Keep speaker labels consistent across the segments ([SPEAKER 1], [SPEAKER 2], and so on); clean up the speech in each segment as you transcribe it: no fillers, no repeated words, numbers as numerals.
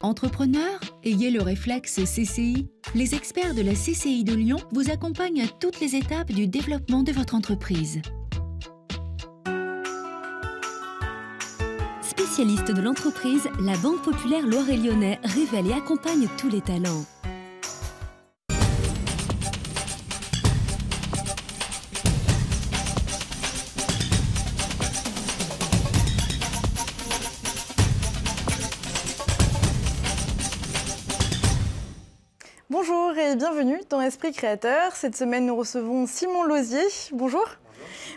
[SPEAKER 1] Entrepreneur, ayez le réflexe CCI. Les experts de la CCI de Lyon vous accompagnent à toutes les étapes du développement de votre entreprise.
[SPEAKER 2] Spécialiste de l'entreprise, la Banque Populaire Loiret-Lyonnais révèle et accompagne tous les talents.
[SPEAKER 3] Bonjour et bienvenue dans Esprit Créateur. Cette semaine, nous recevons Simon Lauzier. Bonjour.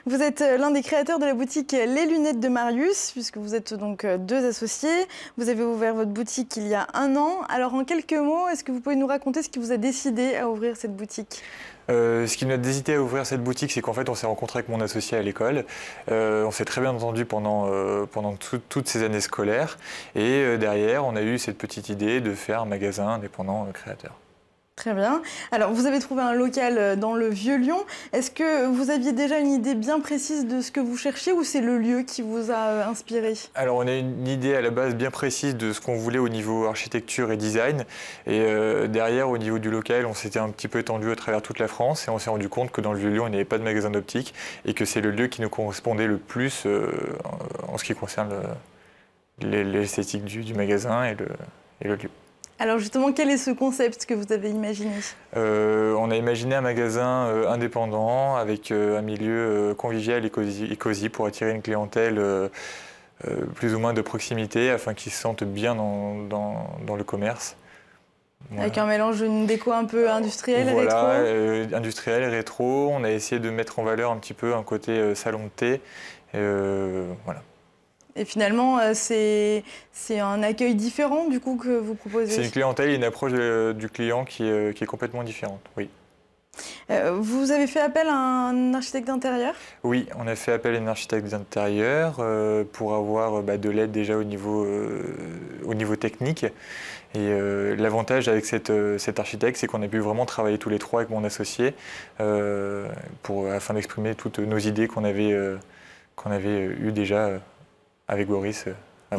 [SPEAKER 3] Vous êtes l'un des créateurs de la boutique Les Lunettes de Marius, puisque vous êtes donc deux associés. Vous avez ouvert votre boutique il y a 1 an. Alors en quelques mots, est-ce que vous pouvez nous raconter ce qui vous a décidé à ouvrir cette boutique ?
[SPEAKER 4] Ce qui nous a décidé à ouvrir cette boutique, c'est qu'en fait, on s'est rencontré avec mon associé à l'école. On s'est très bien entendu pendant toutes ces années scolaires. Et derrière, on a eu cette petite idée de faire un magasin indépendant créateur.
[SPEAKER 3] Très bien. Alors, vous avez trouvé un local dans le Vieux-Lyon. Est-ce que vous aviez déjà une idée bien précise de ce que vous cherchiez ou c'est le lieu qui vous a inspiré ?
[SPEAKER 4] Alors, on a une idée à la base bien précise de ce qu'on voulait au niveau architecture et design. Et derrière, au niveau du local, on s'était un petit peu étendu à travers toute la France et on s'est rendu compte que dans le Vieux-Lyon, il n'y avait pas de magasin d'optique et que c'est le lieu qui nous correspondait le plus en ce qui concerne l'esthétique du magasin et le lieu.
[SPEAKER 3] Alors justement, quel est ce concept que vous avez imaginé ?
[SPEAKER 4] On a imaginé un magasin indépendant avec un milieu convivial et cosy pour attirer une clientèle plus ou moins de proximité afin qu'ils se sentent bien dans le commerce. Voilà.
[SPEAKER 3] Avec un mélange d'une déco un peu industrielle et rétro.
[SPEAKER 4] Voilà, industriel et rétro. On a essayé de mettre en valeur un petit peu un côté salon de thé. Voilà.
[SPEAKER 3] Et finalement, c'est un accueil différent du coup que vous proposez ?
[SPEAKER 4] C'est une clientèle et une approche du client qui est complètement différente, oui.
[SPEAKER 3] Vous avez fait appel à un architecte d'intérieur ?
[SPEAKER 4] Oui, on a fait appel à un architecte d'intérieur pour avoir de l'aide déjà au niveau technique. Et l'avantage avec cet architecte, c'est qu'on a pu vraiment travailler tous les trois avec mon associé afin d'exprimer toutes nos idées qu'on avait eues déjà avec Boris.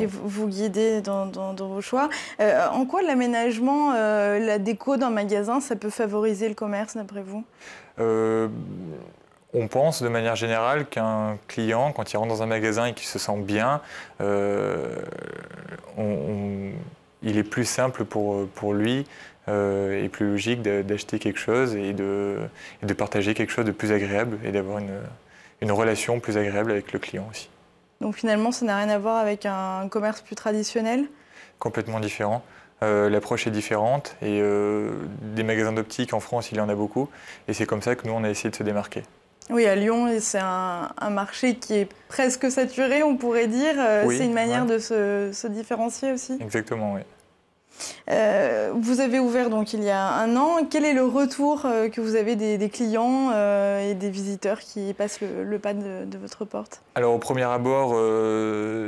[SPEAKER 3] Et vous guidez dans vos choix. En quoi l'aménagement, la déco d'un magasin, ça peut favoriser le commerce d'après vous ?
[SPEAKER 4] On pense de manière générale qu'un client, quand il rentre dans un magasin et qu'il se sent bien, il est plus simple pour lui et plus logique d'acheter quelque chose et de partager quelque chose de plus agréable et d'avoir une relation plus agréable avec le client aussi.
[SPEAKER 3] Donc finalement, ça n'a rien à voir avec un commerce plus traditionnel ? Complètement
[SPEAKER 4] différent. L'approche est différente et des magasins d'optique en France, il y en a beaucoup. Et c'est comme ça que nous, on a essayé de se démarquer.
[SPEAKER 3] Oui, à Lyon, c'est un marché qui est presque saturé, on pourrait dire. Oui, c'est une manière de se différencier aussi.
[SPEAKER 4] Exactement, oui.
[SPEAKER 3] Vous avez ouvert donc il y a 1 an. Quel est le retour que vous avez des clients et des visiteurs qui passent le pas de votre porte ?
[SPEAKER 4] Alors au premier abord,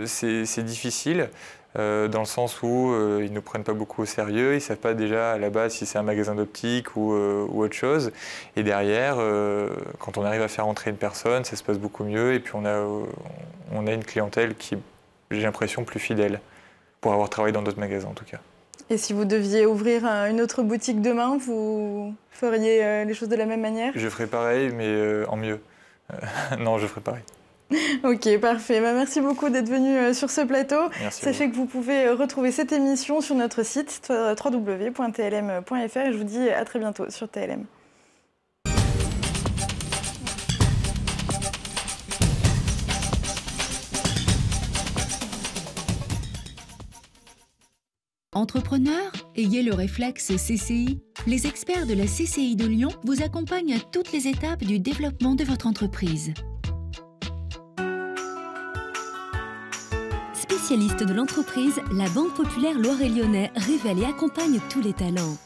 [SPEAKER 4] c'est difficile dans le sens où ils ne nous prennent pas beaucoup au sérieux. Ils ne savent pas déjà à la base si c'est un magasin d'optique ou autre chose. Et derrière, quand on arrive à faire entrer une personne, ça se passe beaucoup mieux. Et puis on a une clientèle qui, j'ai l'impression, plus fidèle pour avoir travaillé dans d'autres magasins en tout cas.
[SPEAKER 3] Et si vous deviez ouvrir une autre boutique demain, vous feriez les choses de la même manière ?
[SPEAKER 4] Je ferais pareil, mais en mieux. Non, je ferais pareil.
[SPEAKER 3] Ok, parfait. Merci beaucoup d'être venu sur ce plateau.
[SPEAKER 4] Merci.
[SPEAKER 3] Sachez que vous pouvez retrouver cette émission sur notre site www.tlm.fr et je vous dis à très bientôt sur TLM.
[SPEAKER 1] Entrepreneur, ayez le réflexe CCI. Les experts de la CCI de Lyon vous accompagnent à toutes les étapes du développement de votre entreprise.
[SPEAKER 2] Spécialiste de l'entreprise, la Banque Populaire Loiret-Lyonnais révèle et accompagne tous les talents.